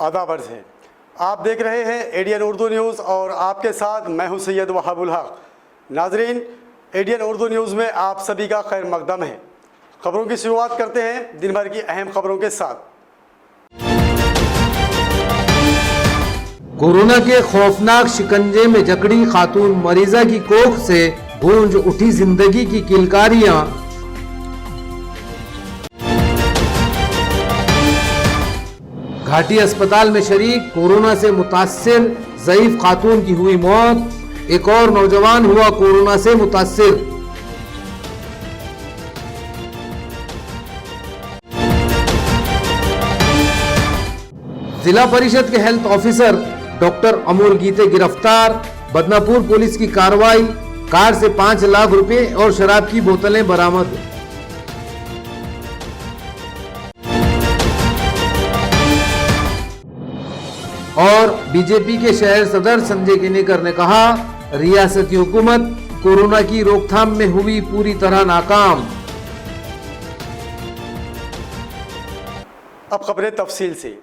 आदाब अर्ज़ है। आप देख रहे हैं एडीएन उर्दू न्यूज़ और आपके साथ मैं हूं सैयद वहाबुल हक। नाजरीन, एडीएन उर्दू न्यूज़ में आप सभी का खैर मकदम है। खबरों की शुरुआत करते हैं दिन भर की अहम खबरों के साथ। कोरोना के खौफनाक शिकंजे में जकड़ी खातून मरीजा की कोख से गूंज उठी जिंदगी की किलकारियां। घाटी अस्पताल में शरीक कोरोना से मुतासिर ज़ईफ खातून की हुई मौत। एक और नौजवान हुआ कोरोना से मुतासिर। जिला परिषद के हेल्थ ऑफिसर डॉक्टर अमोल गीते गिरफ्तार। बदनापुर पुलिस की कार्रवाई। कार से 5 लाख रुपए और शराब की बोतलें बरामद। और बीजेपी के शहर सदर संजय किनेकर ने कहा, रियासती हुकूमत कोरोना की रोकथाम में हुई पूरी तरह नाकाम। अब खबरें तफसील से।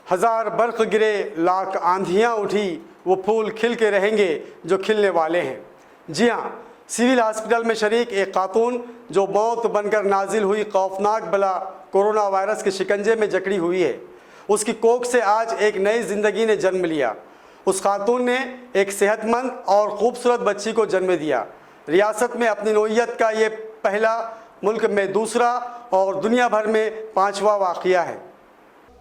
हजार बर्फ गिरे, लाख आंधियां उठी, वो फूल खिल के रहेंगे जो खिलने वाले हैं। जी हाँ, सिविल हॉस्पिटल में शरीक एक खातून जो मौत बनकर नाजिल हुई खौफनाक बला कोरोना वायरस के शिकंजे में जकड़ी हुई है, उसकी कोख से आज एक नई ज़िंदगी ने जन्म लिया। उस खातून ने एक सेहतमंद और ख़ूबसूरत बच्ची को जन्म दिया। रियासत में अपनी नौइयत का ये पहला, मुल्क में दूसरा और दुनिया भर में 5वां वाक़या है।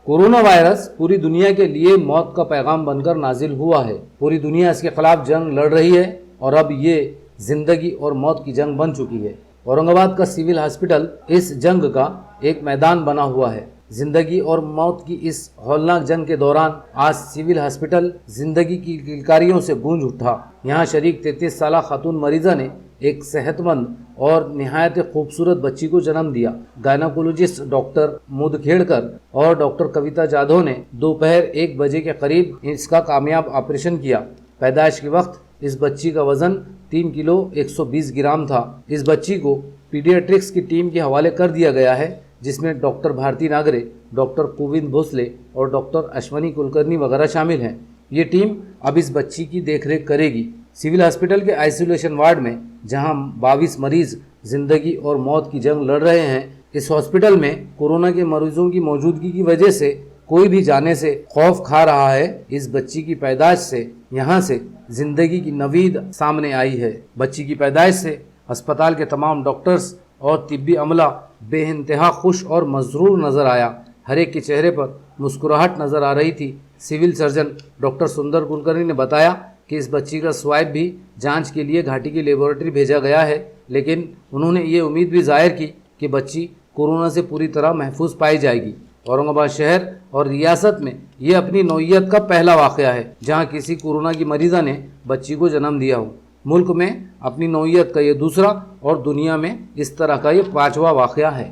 कोरोना वायरस पूरी दुनिया के लिए मौत का पैगाम बनकर नाजिल हुआ है। पूरी दुनिया इसके खिलाफ जंग लड़ रही है और अब ये जिंदगी और मौत की जंग बन चुकी है। औरंगाबाद का सिविल हॉस्पिटल इस जंग का एक मैदान बना हुआ है। जिंदगी और मौत की इस हौलनाक जंग के दौरान आज सिविल हॉस्पिटल जिंदगी की किलकारियों से गूंज उठा। यहाँ शरीक 33 साला खातून मरीजा ने एक सेहतमंद और निहायत खूबसूरत बच्ची को जन्म दिया। गायनाकोलॉजिस्ट डॉक्टर मुदखेड़कर और डॉक्टर कविता जाधव ने दोपहर 1 बजे के करीब इसका कामयाब ऑपरेशन किया। पैदाइश के वक्त इस बच्ची का वजन 3 किलो 120 ग्राम था। इस बच्ची को पीडियाट्रिक्स की टीम के हवाले कर दिया गया है, जिसमें डॉक्टर भारती नागरे, डॉक्टर गोविंद भोसले और डॉक्टर अश्वनी कुलकर्णी वगैरह शामिल हैं। ये टीम अब इस बच्ची की देखरेख करेगी। सिविल हॉस्पिटल के आइसोलेशन वार्ड में जहां 22 मरीज जिंदगी और मौत की जंग लड़ रहे हैं, इस हॉस्पिटल में कोरोना के मरीजों की मौजूदगी की वजह से कोई भी जाने से खौफ खा रहा है। इस बच्ची की पैदाइश से यहाँ से जिंदगी की नवीद सामने आई है। बच्ची की पैदाइश से अस्पताल के तमाम डॉक्टर्स और तिब्बी अमला बेइंतहा खुश और मसरूर नजर आया। हर एक के चेहरे पर मुस्कुराहट नजर आ रही थी। सिविल सर्जन डॉक्टर सुंदर कुलकर्णी ने बताया कि इस बच्ची का स्वाब भी जांच के लिए घाटी की लेबोरेटरी भेजा गया है, लेकिन उन्होंने ये उम्मीद भी जाहिर की कि बच्ची कोरोना से पूरी तरह महफूज पाई जाएगी। औरंगाबाद शहर और रियासत में ये अपनी नौइयत का पहला वाक़या है जहां किसी कोरोना की मरीज़ा ने बच्ची को जन्म दिया हो। मुल्क में अपनी नौइयत का ये दूसरा और दुनिया में इस तरह का ये 5वां वाक़या है।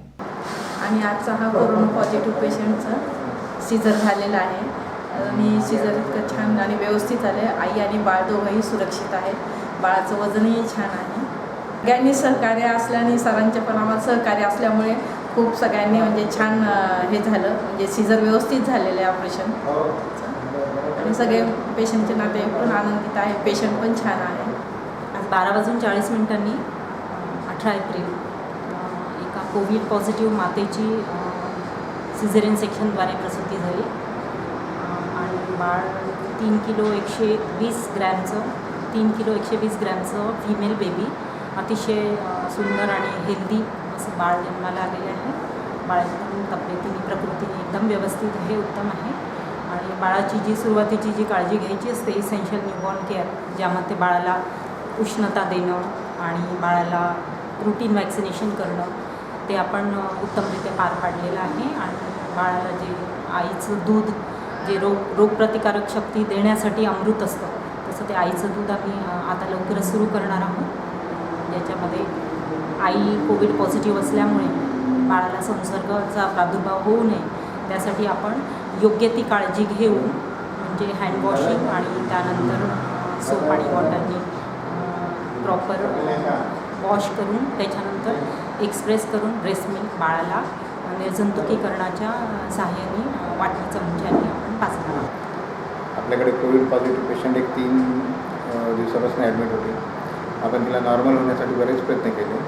आणि आजचा हा कोरोना पॉझिटिव्ह पेशंटचा सीझर झालेला आहे आणि सीझर इतकं छान आणि व्यवस्थित झालं आहे। आई आणि बाळ दोघंही सुरक्षित आहे। बाळाचं वजनही छान आहे। सगळ्यांनी सहकार्य असल्याने, सरांच्या पण आम्हाला सहकार्य असल्यामुळे खूप सगळ्यांनी म्हणजे छान हे झालं, म्हणजे सीझर व्यवस्थित झालेलं आहे ऑपरेशन आणि सगळे पेशंटचे नातेवाईक पण आनंदित आहे। पेशंट पण छान आहे। आज 12:40 18 एप्रिल एका कोविड पॉझिटिव्ह मातेची सिझेरियन सेक्शनद्वारे प्रसूती झाली आणि बाळ 3 किलो 120 ग्रॅमचं फिमेल बेबी, अतिशय सुंदर आणि हेल्दी असं बाळ जन्माला आलेले आहे। बाळाची तब्येतीने, प्रकृतीने एकदम व्यवस्थित आहे, उत्तम आहे आणि बाळाची जी सुरुवातीची जी काळजी घ्यायची असते, इसेन्शियल न्यूबॉर्न केअर, ज्यामध्ये बाळाला उष्णता देणं आणि बाळाला रूटीन वॅक्सिनेशन करणं, ते आपण उत्तमरित्या पार पाडलेलं आहे आणि बाळाला जे आईचं दूध जे रोगप्रतिकारक शक्ती देण्यासाठी अमृत असतं, तसं ते आईचं दूध आम्ही आता लवकरच सुरू करणार आहोत, ज्याच्यामध्ये आई कोविड पॉझिटिव्ह असल्यामुळे बाळाला संसर्गाचा प्रादुर्भाव होऊ नये त्यासाठी आपण योग्य ती काळजी घेऊन, म्हणजे हँडवॉशिंग आणि त्यानंतर सोप आणि वॉटरने प्रॉपर वॉश करून त्याच्यानंतर एक्सप्रेस करून ब्रेस्ट मिल्क बाळाला निर्जंतुकीकरणाच्या सहाय्याने वाटण्याचं म्हणजे आपण पाजणार आहोत. आपल्याकडे कोविड पॉझिटिव्ह पेशंट एक 3 दिवसापासून ॲडमिट होते. आपण तिला नॉर्मल होण्यासाठी बरेच प्रयत्न केले,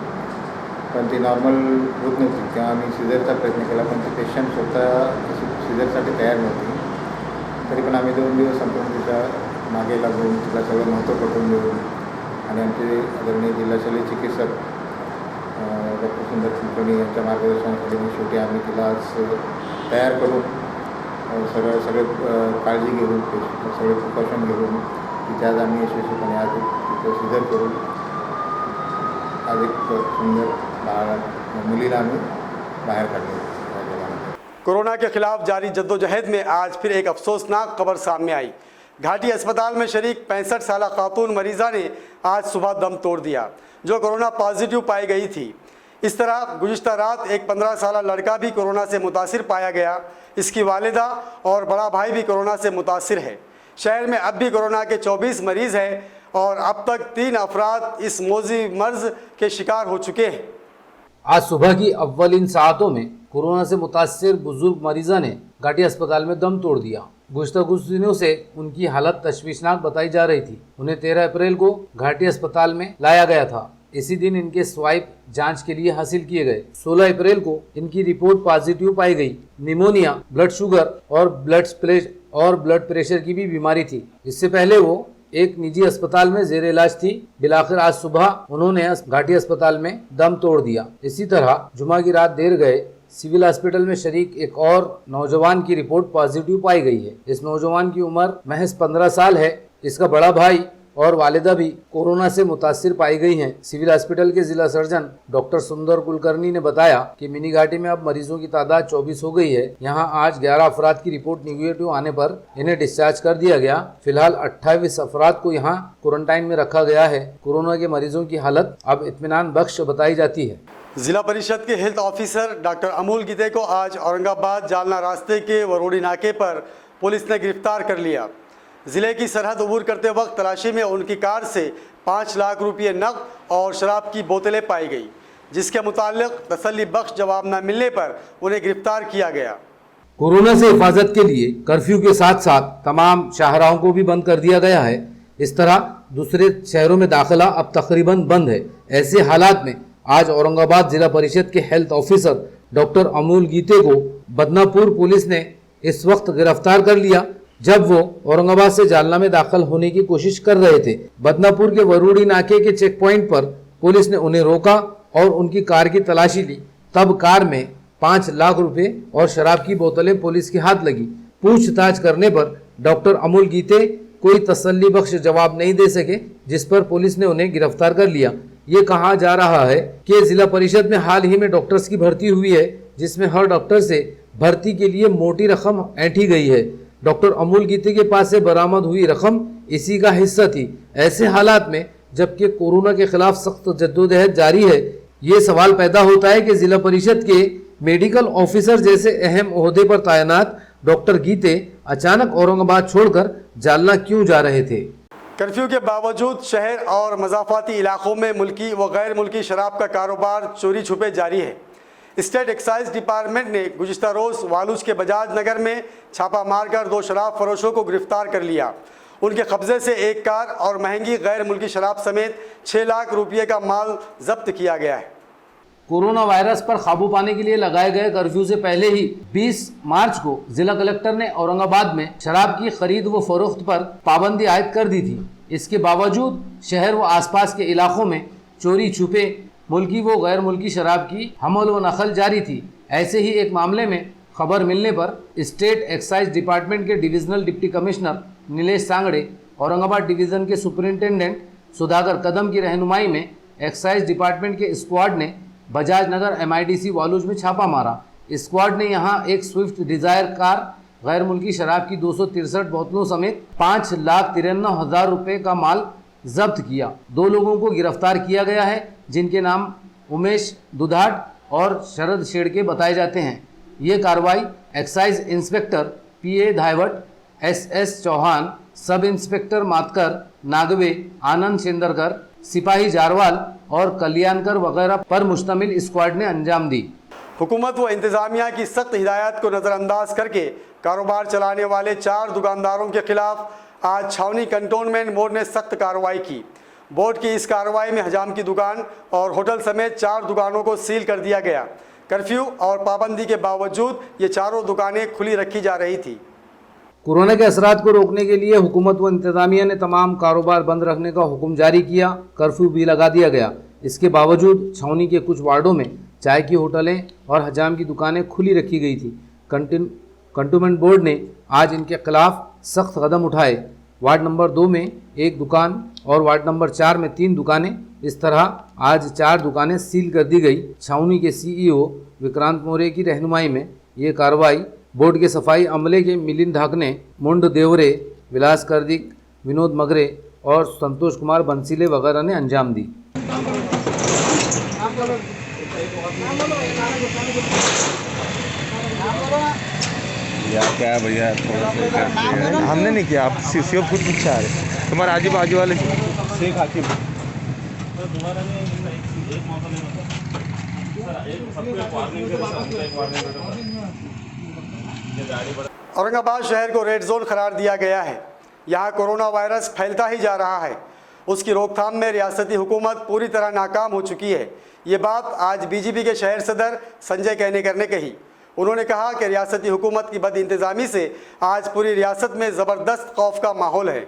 पण ती नॉर्मल होत नव्हती. तेव्हा आम्ही सिझरचा प्रयत्न केला, पण ती पेशंट स्वतः सिझरसाठी तयार नव्हती. तरी पण आम्ही 2 दिवस संपूर्ण तिच्या मागे लागून तिला सगळं महत्त्व पटवून देऊन आणि आमचे आदरणीय जिल्हा शल्य चिकित्सक डॉक्टर सुंदर कुलकर्णी यांच्या मार्गदर्शनाखाली शेवटी आम्ही तिला आज तयार करून सगळे काळजी घेऊन सगळे प्रिकॉशन घेऊन तिच्या आज आम्ही यशस्वीपणे आज तिचं सिझर करून आज एक सुंदर मुलीला आम्ही बाहेर काढले. कोरोना के खिलाफ जारी जद्दोजहद में आज फिर एक अफसोसनाक खबर सामने आई. घाटी अस्पताल में शरीक 65 साला खातून मरीज़ा ने आज सुबह दम तोड़ दिया, जो कोरोना पॉजिटिव पाई गई थी. इस तरह गुज़िश्ता रात एक 15 साला लड़का भी कोरोना से मुतासिर पाया गया. इसकी वालिदा और बड़ा भाई भी कोरोना से मुतासिर है. शहर में अब भी कोरोना के 24 मरीज़ हैं और अब तक 3 अफराद इस मौजी मर्ज के शिकार हो चुके हैं. आज सुबह की अव्वलीन सातों में कोरोना से मुतासिर बुजुर्ग मरीजा ने घाटी अस्पताल में दम तोड़ दिया. गुज़श्ता कुछ दिनों से उनकी हालत तशवीशनाक बताई जा रही थी. उन्हें 13 अप्रैल को घाटी अस्पताल में लाया गया था. इसी दिन इनके स्वाइप जांच के लिए हासिल किए गए. 16 अप्रैल को इनकी रिपोर्ट पॉजिटिव पाई गई. निमोनिया, ब्लड शुगर और ब्लड प्रेशर की भी बीमारी थी. इससे पहले वो एक निजी अस्पताल में जेर इलाज थी. बिलाखिर आज सुबह उन्होंने घाटी अस्पताल में दम तोड़ दिया. इसी तरह जुमा की रात देर गए सिविल हॉस्पिटल में शरीक एक और नौजवान की रिपोर्ट पॉजिटिव पाई गई है. इस नौजवान की उम्र महज 15 साल है. इसका बड़ा भाई और वालिदा भी कोरोना से मुतासिर पाई गई हैं. सिविल हॉस्पिटल के जिला सर्जन डॉक्टर सुंदर कुलकर्णी ने बताया कि मिनी घाटी में अब मरीजों की तादाद 24 हो गई है. यहाँ आज 11 अफराद की रिपोर्ट निगेटिव आने पर इन्हें डिस्चार्ज कर दिया गया. फिलहाल 28 अफराद को यहाँ क्वारंटाइन में रखा गया है. कोरोना के मरीजों की हालत अब इत्मीनान बख्श बताई जाती है. जिला परिषद के हेल्थ ऑफिसर डॉक्टर अमूल गीते को आज औरंगाबाद जालना रास्ते के वरोड़ी नाके पर पुलिस ने गिरफ्तार कर लिया. ज़िले की सरहद अबूर करते वक्त तलाशी में उनकी कार से 5 लाख रुपये नकद और शराब की बोतलें पाई गई, जिसके मुताल्लिक तसल्ली बख्श जवाब न मिलने पर उन्हें गिरफ्तार किया गया. कोरोना से हिफाजत के लिए कर्फ्यू के साथ साथ तमाम शाहराहों को भी बंद कर दिया गया है. इस तरह दूसरे शहरों में दाखिला अब तकरीबन बंद है. ऐसे हालात में आज औरंगाबाद जिला परिषद के हेल्थ ऑफिसर डॉक्टर अमूल गीते को बदनापुर पुलिस ने इस वक्त गिरफ्तार कर लिया, जब वो औरंगाबाद से जालना में दाखिल होने की कोशिश कर रहे थे. बदनापुर के वरूड़ी नाके के चेक पॉइंट पर पुलिस ने उन्हें रोका और उनकी कार की तलाशी ली. तब कार में 5 लाख रुपए और शराब की बोतलें पुलिस के हाथ लगी. पूछताछ करने पर डॉक्टर अमूल गीते कोई तसल्ली बख्श जवाब नहीं दे सके, जिस पर पुलिस ने उन्हें गिरफ्तार कर लिया. ये कहा जा रहा है कि जिला परिषद में हाल ही में डॉक्टर्स की भर्ती हुई है, जिसमें हर डॉक्टर से भर्ती के लिए मोटी रकम ऐंठी गई है. डॉक्टर अमूल गीते के पास से बरामद हुई रकम इसी का हिस्सा थी. ऐसे हालात में जबकि कोरोना के खिलाफ सख्त जद्दोजहद जारी है, ये सवाल पैदा होता है कि जिला परिषद के मेडिकल ऑफिसर जैसे अहम ओहदे पर तैनात डॉक्टर गीते अचानक औरंगाबाद छोड़कर जालना क्यों जा रहे थे. कर्फ्यू के बावजूद शहर और मज़ाफ़ाती इलाकों में मुल्की व गैर मुल्की शराब का कारोबार चोरी छुपे जारी है. स्टेट एक्साइज डिपार्टमेंट ने गुज़िश्ता रोज़ वालूज के बजाज नगर में छापा मारकर 2 शराब फरोशों को गिरफ्तार कर लिया. उनके कब्जे से एक कार और महंगी गैर मुल्की शराब समेत 6 लाख रुपये का माल जब्त किया गया है. कोरोना वायरस पर काबू पाने के लिए लगाए गए कर्फ्यू से पहले ही 20 मार्च को जिला कलेक्टर ने औरंगाबाद में शराब की खरीद व फरोख्त पर पाबंदी आयद कर दी थी. इसके बावजूद शहर व आसपास के इलाकों में चोरी छुपे मुल्की व गैर मुल्की शराब की हमल व नकल जारी थी. ऐसे ही एक मामले में खबर मिलने पर स्टेट एक्साइज डिपार्टमेंट के divisional deputy commissioner Nilesh Sangade, Aurangabad division के सुपरिंटेंडेंट सुधाकर कदम की रहनुमाई में एक्साइज डिपार्टमेंट के स्क्वाड ने बजाज नगर MIDC वालूज में छापा मारा. स्क्वाड ने यहां एक स्विफ्ट डिज़ायर कार, गैर मुल्की शराब की 263 बोतलों समेत 5,93,000 रुपये का माल जब्त किया. 2 लोगों को गिरफ्तार किया गया है, जिनके नाम उमेश दुधाट और शरद शेड़के बताए जाते हैं. ये कार्रवाई excise inspector PA Dhaywat, SS Chauhan, sub inspector Matkar, Nagwe, आनंद शेंदरकर, सिपाही जारवाल और कल्याणकर वगैरह पर मुश्तमिल स्क्वाड ने अंजाम दी. हुकूमत व इंतज़ामिया की सख्त हिदायत को नज़रअंदाज करके कारोबार चलाने वाले 4 दुकानदारों के खिलाफ आज छावनी कंटोनमेंट बोर्ड ने सख्त कार्रवाई की। बोर्ड की इस कार्रवाई में हजाम की दुकान और होटल समेत 4 दुकानों को सील कर दिया गया। कर्फ्यू और पाबंदी के बावजूद ये चारों दुकानें खुली रखी जा रही थी। कोरोना के असरात को रोकने के लिए हुकूमत व इंतजामिया ने तमाम कारोबार बंद रखने का हुक्म जारी किया। कर्फ्यू भी लगा दिया गया। इसके बावजूद छावनी के कुछ वार्डों में चाय की होटलें और हजाम की दुकानें खुली रखी गई थी। कंटोनमेंट बोर्ड ने आज इनके खिलाफ सख्त कदम उठाए। वार्ड नंबर 2 में 1 दुकान और वार्ड नंबर 4 में 3 दुकानें, इस तरह आज 4 दुकानें सील कर दी गई। छावनी के सीईओ विक्रांत मौर्य की रहनुमाई में ये कार्रवाई बोर्ड के सफाई अमले के मिलिंद ढाकने, मुंड देवरे, विलास कर्दिक, विनोद मगरे और संतोष कुमार बंसीले वगैरह ने अंजाम दी। यार क्या है भैया, थोड़ा सा हमने नहीं किया, आप सिर्फ खुद पीछे आ रहे। तुम्हारे आजू बाजू वाले शेख हाकिम औरंगाबाद शहर को रेड जोन करार दिया गया है। यहाँ कोरोना वायरस फैलता ही जा रहा है। उसकी रोकथाम में रियासती हुकूमत पूरी तरह नाकाम हो चुकी है। ये बात आज बीजेपी के शहर सदर संजय केनेकर ने कही। उन्होंने कहा कि रियासती हुकूमत की बदइंतजामी से आज पूरी रियासत में ज़बरदस्त खौफ का माहौल है।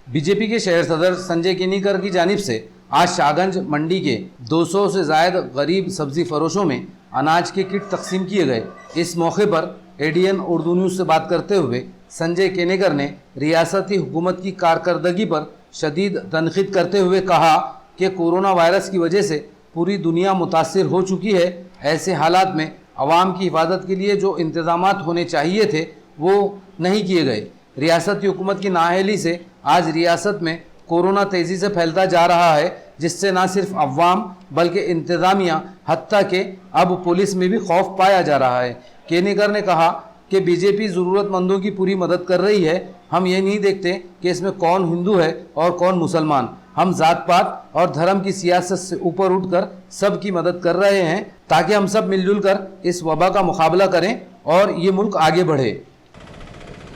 बीजेपी के शहर सदर संजय केनेकर की जानिब से आज शाहगंज मंडी के 200 से ज़ायद गरीब सब्जी फरोशों में अनाज के किट तकसीम किए गए। इस मौके पर एडीएन उर्दू न्यूज़ से बात करते हुए संजय केनेकर ने रियासती हुकूमत की कारकर्दगी पर शदीद तनकीद करते हुए कहा कि कोरोना वायरस की वजह से पूरी दुनिया मुतासिर हो चुकी है। ऐसे हालात में अवाम की हिफाजत के लिए जो इंतजामात होने चाहिए थे वो नहीं किए गए। रियासती हुकूमत की नाअहली से आज रियासत में कोरोना तेज़ी से फैलता जा रहा है, जिससे न सिर्फ अवाम बल्कि इंतज़ामिया हत्ता के अब पुलिस में भी खौफ पाया जा रहा है। केनेकर ने कहा कि बीजेपी ज़रूरतमंदों की पूरी मदद कर रही है। हम ये नहीं देखते कि इसमें कौन हिंदू है और कौन मुसलमान। हम जात पात और धर्म की सियासत से ऊपर उठकर सब की मदद कर रहे हैं ताकि हम सब मिलजुल कर इस वबा का मुकाबला करें और ये मुल्क आगे बढ़े।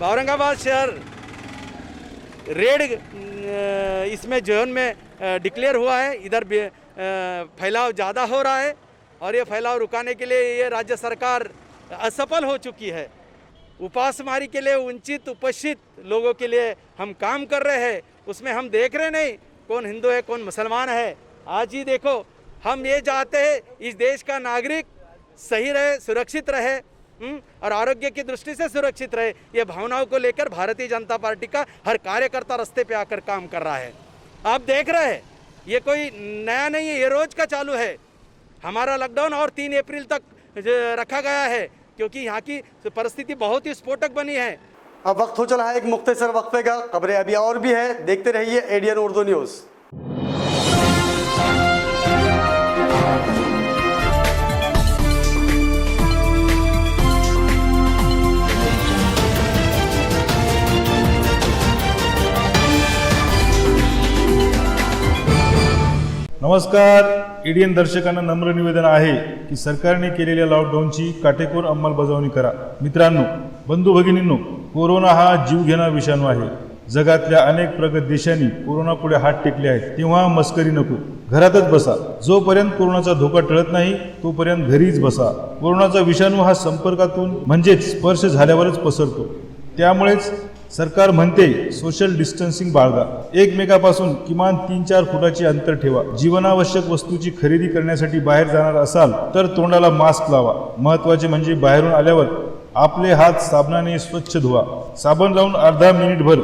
औरंगाबाद शहर रेड इसमें जोन में डिक्लेयर हुआ है। इधर फैलाव ज़्यादा हो रहा है और ये फैलाव रुकाने के लिए ये राज्य सरकार असफल हो चुकी है। उपासमारी के लिए वंचित उपेक्षित लोगों के लिए हम काम कर रहे हैं। उसमें हम देख रहे नहीं कौन हिंदू है कौन मुसलमान है। आज ही देखो, हम ये चाहते हैं इस देश का नागरिक सही रहे, सुरक्षित रहे और आरोग्य की दृष्टि से सुरक्षित रहे। ये भावनाओं को लेकर भारतीय जनता पार्टी का हर कार्यकर्ता रास्ते पे आकर काम कर रहा है। आप देख रहे हैं, ये कोई नया नहीं है, ये रोज का चालू है। हमारा लॉकडाउन और 3 अप्रैल तक रखा गया है क्योंकि यहाँ की परिस्थिति बहुत ही स्फोटक बनी है। अब वक्त हो चला है एक मुख्तसर वक्फे का। खबरें अभी और भी है, देखते रहिए एडीएन उर्दू न्यूज़। नमस्कार, एडीएन दर्शकांना नम्र निवेदन आहे की सरकारने केलेल्या लॉकडाऊनची काटेकोर अंमलबजावणी करा। मित्रांनो, बंधू भगिनींनो, कोरोना हा जीवघेणा विषाणू आहे। जगातल्या अनेक प्रगत देशांनी कोरोनापुढे हात टेकले आहेत, तेव्हा मस्करी नको, घरातच बसा। जोपर्यंत कोरोनाचा धोका टळत नाही तोपर्यंत घरीच बसा। कोरोनाचा विषाणू हा संपर्कातून म्हणजेच स्पर्श झाल्यावरच पसरतो। त्यामुळेच सरकार म्हणते सोशल डिस्टन्सिंग बाळगा, एकमेकापासून किमान 3-4 फुटाचे अंतर ठेवा। जीवनावश्यक वस्तूची खरेदी करण्यासाठी बाहेर जाणार असाल तर तोंडाला मास्क लावा। महत्त्वाचे म्हणजे बाहेरून आल्यावर आपले हात साबणाने स्वच्छ धुवा। साबण लावून अर्धा मिनिटभर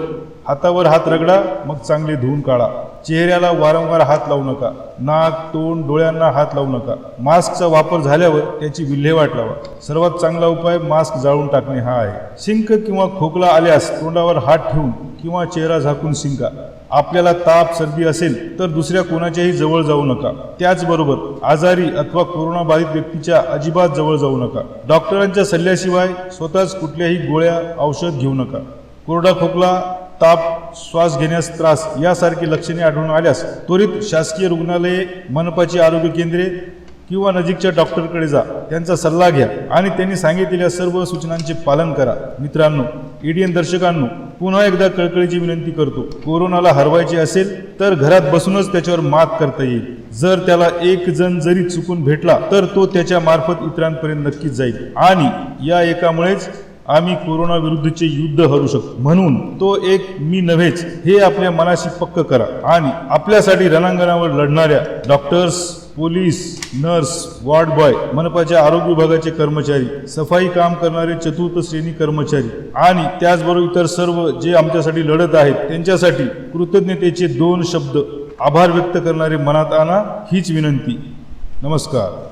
हातावर हात रगडा, मग चांगले धुवून काढा। चेहऱ्याला वारंवार हात लावू नका, नाक तोंड डोळ्यांना हात लावू नका। मास्कचा वापर झाल्यावर त्याची विल्हेवाट लावा। सर्वात चांगला उपाय मास्क जाळून टाकणे हा आहे। शिंक किंवा खोकला आल्यास तोंडावर हात ठेवून किंवा चेहरा झाकून शिंका। आपल्याला ताप सर्दी असेल तर दुसऱ्या कोणाच्याही जवळ जाऊ नका। त्याचबरोबर आजारी अथवा कोरोना बाधित व्यक्तीच्या अजिबात जवळ जाऊ नका। डॉक्टरांच्या सल्ल्याशिवाय स्वतःच कुठल्याही गोळ्या औषध घेऊ नका। कोरडा खोकला, ताप, श्वास घेण्यास त्रास यासारखी लक्षणे आढळून आल्यास त्वरित शासकीय रुग्णालये, मनपाची आरोग्य केंद्रे किंवा नजीकच्या डॉक्टरकडे जा, त्यांचा सल्ला घ्या आणि त्यांनी सांगितलेल्या सर्व सूचनांचे पालन करा. मित्रांनो, एडीएन दर्शकांनो, पुन्हा एकदा कळकळीची विनंती करतो, कोरोनाला हरवायचे असेल तर घरात बसूनच त्याच्यावर मात करता येईल. जर त्याला एक जण जरी चुकून भेटला तर तो त्याच्या मार्फत इतरांपर्यंत नक्कीच जाईल आणि या एकामुळेच आम्ही कोरोना विरुद्धचे युद्ध हरू शकतो. म्हणून तो एक मी नव्हेच हे आपल्या मनाशी पक्क करा आणि आपल्यासाठी रणांगणावर लढणाऱ्या doctors, police, nurse, ward boy, मनपाच्या आरोग्य विभागाचे कर्मचारी, सफाई काम करणारे चतुर्थ श्रेणी कर्मचारी आणि त्याचबरोबर इतर सर्व जे आमच्यासाठी लढत आहेत त्यांच्यासाठी कृतज्ञतेचे 2 शब्द आभार व्यक्त करणारे मनात आणा, हीच विनंती. नमस्कार.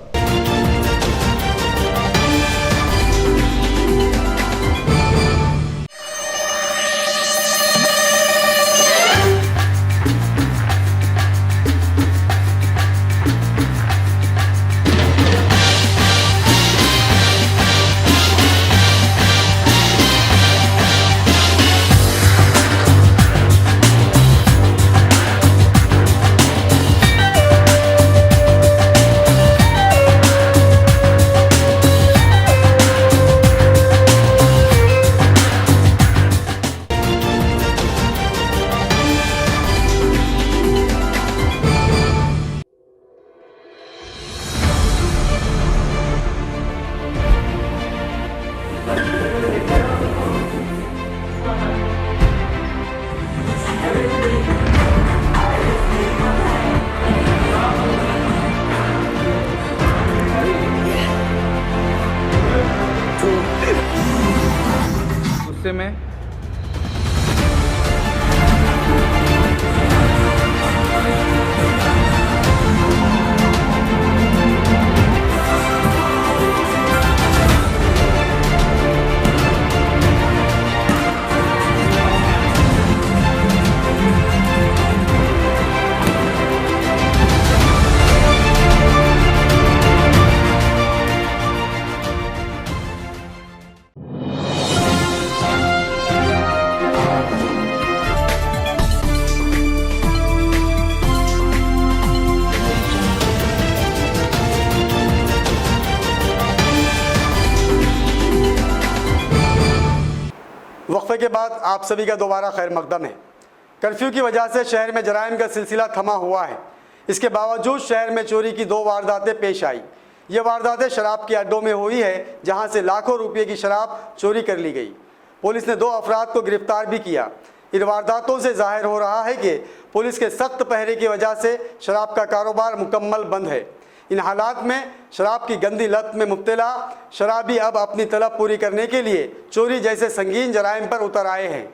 गुस्से में वक्फे के बाद आप सभी का दोबारा खैर मकदम है। कर्फ्यू की वजह से शहर में जराइम का सिलसिला थमा हुआ है। इसके बावजूद शहर में चोरी की 2 वारदातें पेश आई। ये वारदातें शराब के अड्डों में हुई है, जहां से लाखों रुपये की शराब चोरी कर ली गई। पुलिस ने 2 अफराद को गिरफ्तार भी किया। इन वारदातों से जाहिर हो रहा है कि पुलिस के सख्त पहरे की वजह से शराब का कारोबार मुकम्मल बंद है। इन हालात में शराब की गंदी लत में मुब्तला शराबी अब अपनी तलब पूरी करने के लिए चोरी जैसे संगीन जराइम पर उतर आए हैं।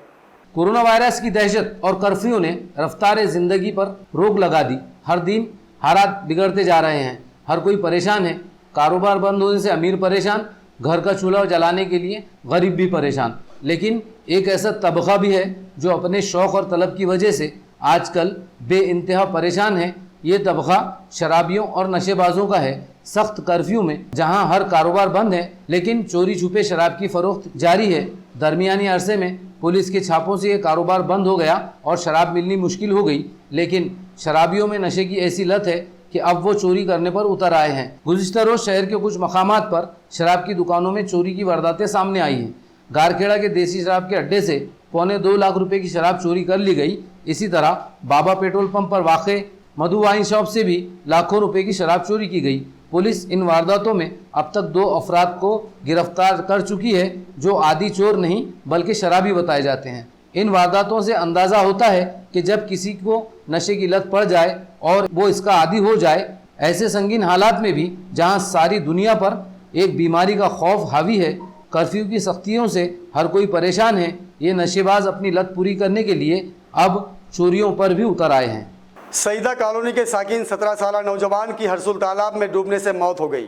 कोरोना वायरस की दहशत और कर्फ्यू ने रफ्तार ज़िंदगी पर रोक लगा दी। हर दिन हालात बिगड़ते जा रहे हैं, हर कोई परेशान है। कारोबार बंद होने से अमीर परेशान, घर का चूल्हा जलाने के लिए गरीब भी परेशान। लेकिन एक ऐसा तबका भी है जो अपने शौक़ और तलब की वजह से आजकल बेइंतहा परेशान है। ये तबका शराबियों और नशेबाजों का है। सख्त कर्फ्यू में जहां हर कारोबार बंद है, लेकिन चोरी छुपे शराब की फरोख्त जारी है। दरमियानी अरसे में पुलिस के छापों से ये कारोबार बंद हो गया और शराब मिलनी मुश्किल हो गई। लेकिन शराबियों में नशे की ऐसी लत है कि अब वो चोरी करने पर उतर आए हैं। गुज़िश्ता रोज़ शहर के कुछ मकामात पर शराब की दुकानों में चोरी की वारदातें सामने आई हैं। गारखेड़ा के देसी शराब के अड्डे से 2.25 लाख रुपए की शराब चोरी कर ली गई। इसी तरह बाबा पेट्रोल पंप पर वाक़े मधु वाइन शॉप से भी लाखों रुपए की शराब चोरी की गई। पुलिस इन वारदातों में अब तक 2 अफराद को गिरफ्तार कर चुकी है, जो आदि चोर नहीं बल्कि शराबी बताए जाते हैं। इन वारदातों से अंदाज़ा होता है कि जब किसी को नशे की लत पड़ जाए और वो इसका आदी हो जाए, ऐसे संगीन हालात में भी जहां सारी दुनिया पर एक बीमारी का खौफ हावी है, कर्फ्यू की सख्तियों से हर कोई परेशान है, ये नशेबाज अपनी लत पूरी करने के लिए अब चोरियों पर भी उतर आए हैं। सईदा कॉलोनी के साकिन 17 साला नौजवान की हरसुल तालाब में डूबने से मौत हो गई।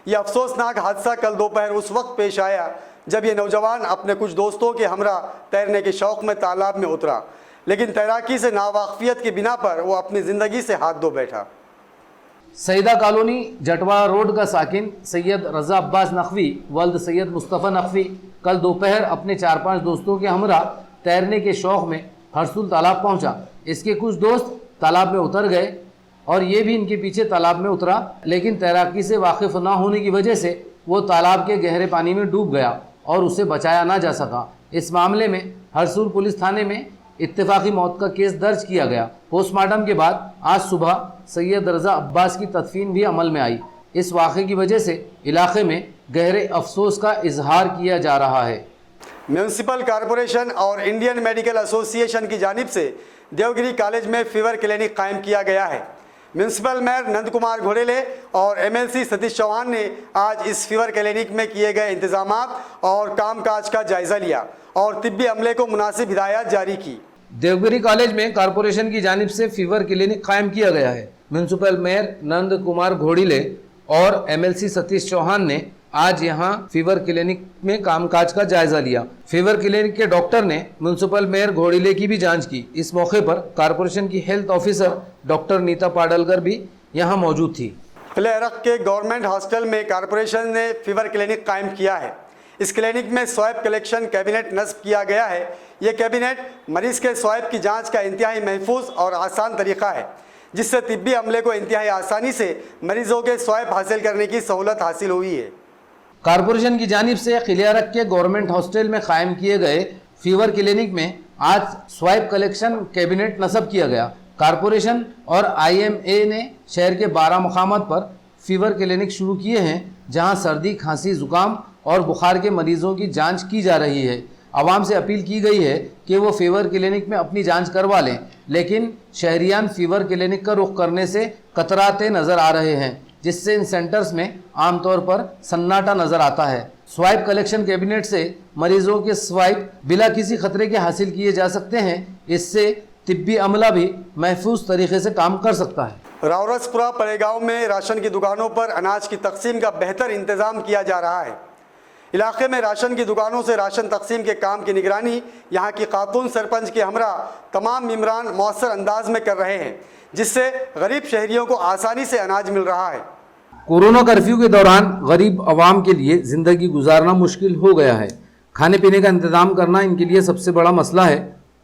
ये अफसोसनाक हादसा कल दोपहर उस वक्त पेश आया जब ये नौजवान अपने कुछ दोस्तों के हमरा तैरने के शौक़ में तालाब में उतरा, लेकिन तैराकी से नावाकफियत की बिना पर वो अपनी ज़िंदगी से हाथ धो बैठा। सईदा कॉलोनी जटवाड़ा रोड का साकिन सैयद रज़ा अब्बास नकवी वल्द सैयद मुस्तफ़ा नकवी कल दोपहर अपने 4-5 दोस्तों के हमरा तैरने के शौक़ में हरसुल तालाब पहुंचा। इसके कुछ दोस्त तालाब में उतर गए और ये भी इनके पीछे तालाब में उतरा, लेकिन तैराकी से वाकिफ ना होने की वजह से वो तालाब के गहरे पानी में डूब गया और उसे बचाया ना जा सका। इस मामले में हरसूल पुलिस थाने में इत्तेफाकी मौत का केस दर्ज किया गया। पोस्टमार्टम के बाद आज सुबह सैयद रज़ा अब्बास की तदफीन भी अमल में आई। इस वाक़े की वजह से इलाके में गहरे अफसोस का इजहार किया जा रहा है। म्यूनसिपल कॉरपोरेशन और इंडियन मेडिकल एसोसिएशन की जानिब से देवगिरी कॉलेज में फीवर क्लिनिक कायम किया गया है। म्यूनसिपल मेयर नंद कुमार घोड़ेले और एमएलसी सतीश चौहान ने आज इस फीवर क्लिनिक में किए गए इंतजामात और कामकाज का जायजा लिया और तिब्बी अमले को मुनासिब हिदायत जारी की। देवगिरी कॉलेज में कॉरपोरेशन की जानिब से फीवर क्लिनिक कायम किया गया है। म्यूनसिपल मेयर नंद कुमार घोड़ेले और एमएलसी सतीश चौहान ने आज यहां फीवर क्लिनिक में कामकाज का जायजा लिया। फीवर क्लिनिक के डॉक्टर ने म्यूनसिपल मेयर घोड़ेले की भी जांच की। इस मौके पर कॉरपोरेशन की health officer doctor Neeta Padalkar भी यहां मौजूद थी। किले अरक के गवर्नमेंट हॉस्टल में कॉरपोरेशन ने फीवर क्लिनिक कायम किया है। इस क्लिनिक में स्वैब कलेक्शन कैबिनेट नस्ब किया गया है। यह कैबिनेट मरीज के स्वैब की जाँच का इंतहाई महफूज और आसान तरीका है, जिससे तिब्बी अमले को इंतहाई आसानी से मरीजों के स्वैब हासिल करने की सहूलत हासिल हुई है। कॉरपोरेशन की जानिब से किले अरक के गवर्नमेंट हॉस्टल में कायम किए गए फीवर क्लिनिक में आज स्वाइप कलेक्शन कैबिनेट नस्ब किया गया। कॉरपोरेशन और IMA ने शहर के 12 मकामात पर फीवर क्लिनिक शुरू किए हैं, जहां सर्दी, खांसी, जुकाम और बुखार के मरीजों की जांच की जा रही है। आवाम से अपील की गई है कि वो फीवर क्लिनिक में अपनी जांच करवा लें, लेकिन शहरियान फीवर क्लिनिक का रुख करने से कतराते नज़र आ रहे हैं, जिससे इन सेंटर्स में आमतौर पर सन्नाटा नज़र आता है। स्वाइप कलेक्शन कैबिनेट से मरीजों के स्वाइप बिला किसी खतरे के हासिल किए जा सकते हैं। इससे तिब्बी अमला भी महफूज तरीके से काम कर सकता है। रावरसपुरा पड़ेगांव में राशन की दुकानों पर अनाज की तकसीम का बेहतर इंतज़ाम किया जा रहा है। इलाके में राशन की दुकानों से राशन तकसीम के काम की निगरानी यहाँ की खातून सरपंच के हमरा तमाम मेम्बरान मौसर अंदाज में कर रहे हैं, जिससे गरीब शहरियों को आसानी से अनाज मिल रहा है। कोरोना कर्फ्यू के दौरान गरीब आवाम के लिए ज़िंदगी गुजारना मुश्किल हो गया है। खाने पीने का इंतज़ाम करना इनके लिए सबसे बड़ा मसला है।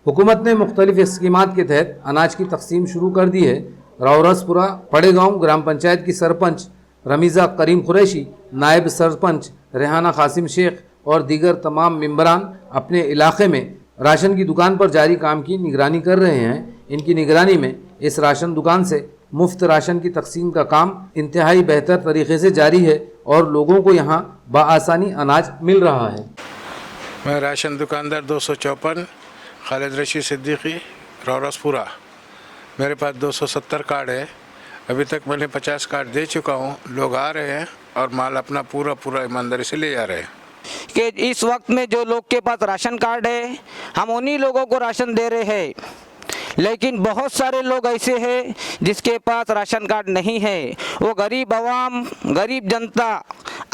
हुकूमत ने मुख्तलिफ स्कीमात के तहत अनाज की तकसीम शुरू कर दी है। रावरसपुरा पड़ेगांव ग्राम पंचायत की सरपंच रमीज़ा करीम कुरैशी, नायब सरपंच रेहाना कासिम शेख और दीगर तमाम मेम्बरान अपने इलाके में राशन की दुकान पर जारी काम की निगरानी कर रहे हैं। इनकी निगरानी में इस राशन दुकान से मुफ्त राशन की तकसीम का काम इंतहाई बेहतर तरीके से जारी है और लोगों को यहाँ बआसानी अनाज मिल रहा है। मैं राशन दुकानदार 254 खालिद रशीद सिद्दीकी रावरसपुरा। मेरे पास 270 कार्ड है। अभी तक मैंने 50 कार्ड दे चुका हूँ। लोग आ रहे हैं और माल अपना पूरा ईमानदारी से ले जा रहे हैं। कि इस वक्त में जो लोग के पास राशन कार्ड है, हम उन्हीं लोगों को राशन दे रहे हैं, लेकिन बहुत सारे लोग ऐसे हैं जिसके पास राशन कार्ड नहीं है। वो गरीब आवाम, गरीब जनता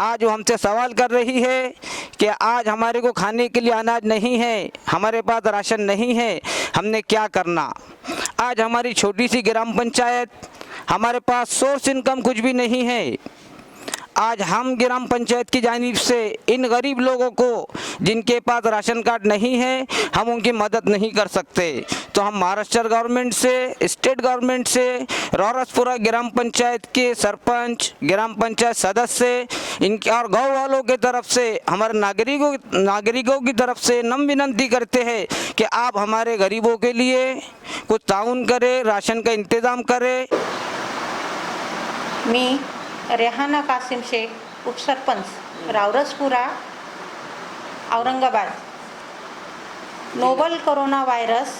आज वो हमसे सवाल कर रही है कि आज हमारे को खाने के लिए अनाज नहीं है, हमारे पास राशन नहीं है, हमने क्या करना। आज हमारी छोटी सी ग्राम पंचायत, हमारे पास सोर्स इनकम कुछ भी नहीं है। आज हम ग्राम पंचायत की जानिब से इन गरीब लोगों को जिनके पास राशन कार्ड नहीं है, हम उनकी मदद नहीं कर सकते। तो हम महाराष्ट्र गवर्नमेंट से, स्टेट गवर्नमेंट से, रावरसपुरा ग्राम पंचायत के सरपंच, ग्राम पंचायत सदस्य, इनके और गाँव वालों के तरफ से, हमारे नागरिकों की तरफ से नम्र विनंती करते हैं कि आप हमारे गरीबों के लिए कुछ ताउन करें, राशन का इंतज़ाम करें। मी रेहाना कासिम शेख, उपसरपंच रावरसपुरा औरंगाबाद। नोवल कोरोना व्हायरस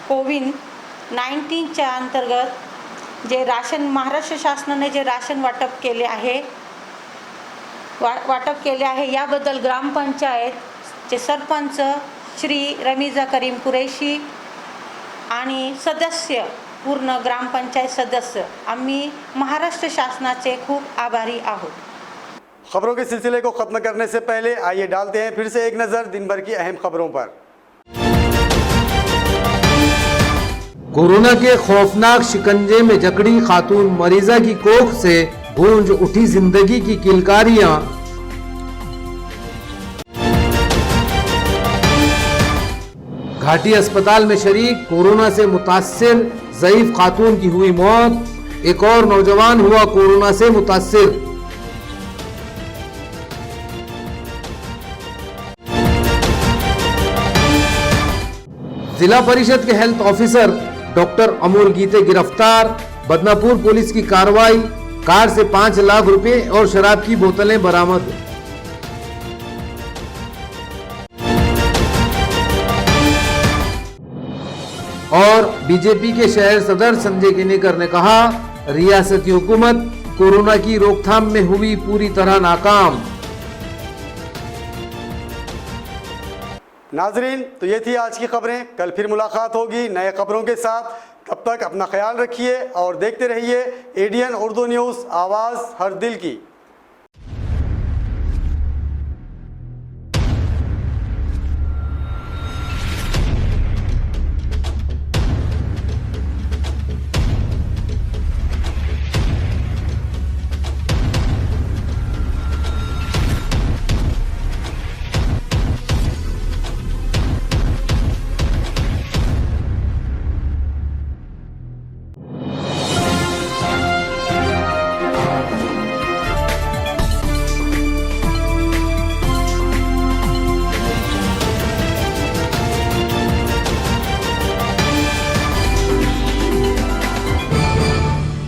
कोविड-19च्या अंतर्गत जे राशन महाराष्ट्र शासनाने जे राशन वाटप केले आहे याबद्दल ग्रामपंचायतचे सरपंच श्री रमीज़ा करीम कुरैशी आणि सदस्य, पूर्ण ग्रामपंचायत सदस्य, आम्ही महाराष्ट्र शासनाचे खूप आभारी आहोत। खबरों के सिलसिले को ख़त्म करने से पहले आइए डालते हैं फिर से एक नज़र दिन भर की अहम खबरों पर। कोरोना के खौफनाक शिकंजे में जकड़ी खातून मरीजा की कोख से गूंज उठी जिंदगी की किलकारियां। घाटी अस्पताल में शरीक कोरोना से मुतासिर ज़ईफ खातून की हुई मौत। एक और नौजवान हुआ कोरोना से मुतासिर। जिला परिषद के हेल्थ ऑफिसर डॉक्टर अमोल गीते गिरफ्तार। बदनापुर पुलिस की कार्रवाई, कार से 5 लाख रुपए और शराब की बोतलें बरामद। और बीजेपी के शहर सदर संजय केनेकर ने कहा, रियासती हुकूमत कोरोना की रोकथाम में हुई पूरी तरह नाकाम। नाजरीन, तो ये थी आज की खबरें। कल फिर मुलाकात होगी नए खबरों के साथ। तब तक अपना ख्याल रखिए और देखते रहिए एडीएन उर्दू न्यूज़, आवाज़ हर दिल की।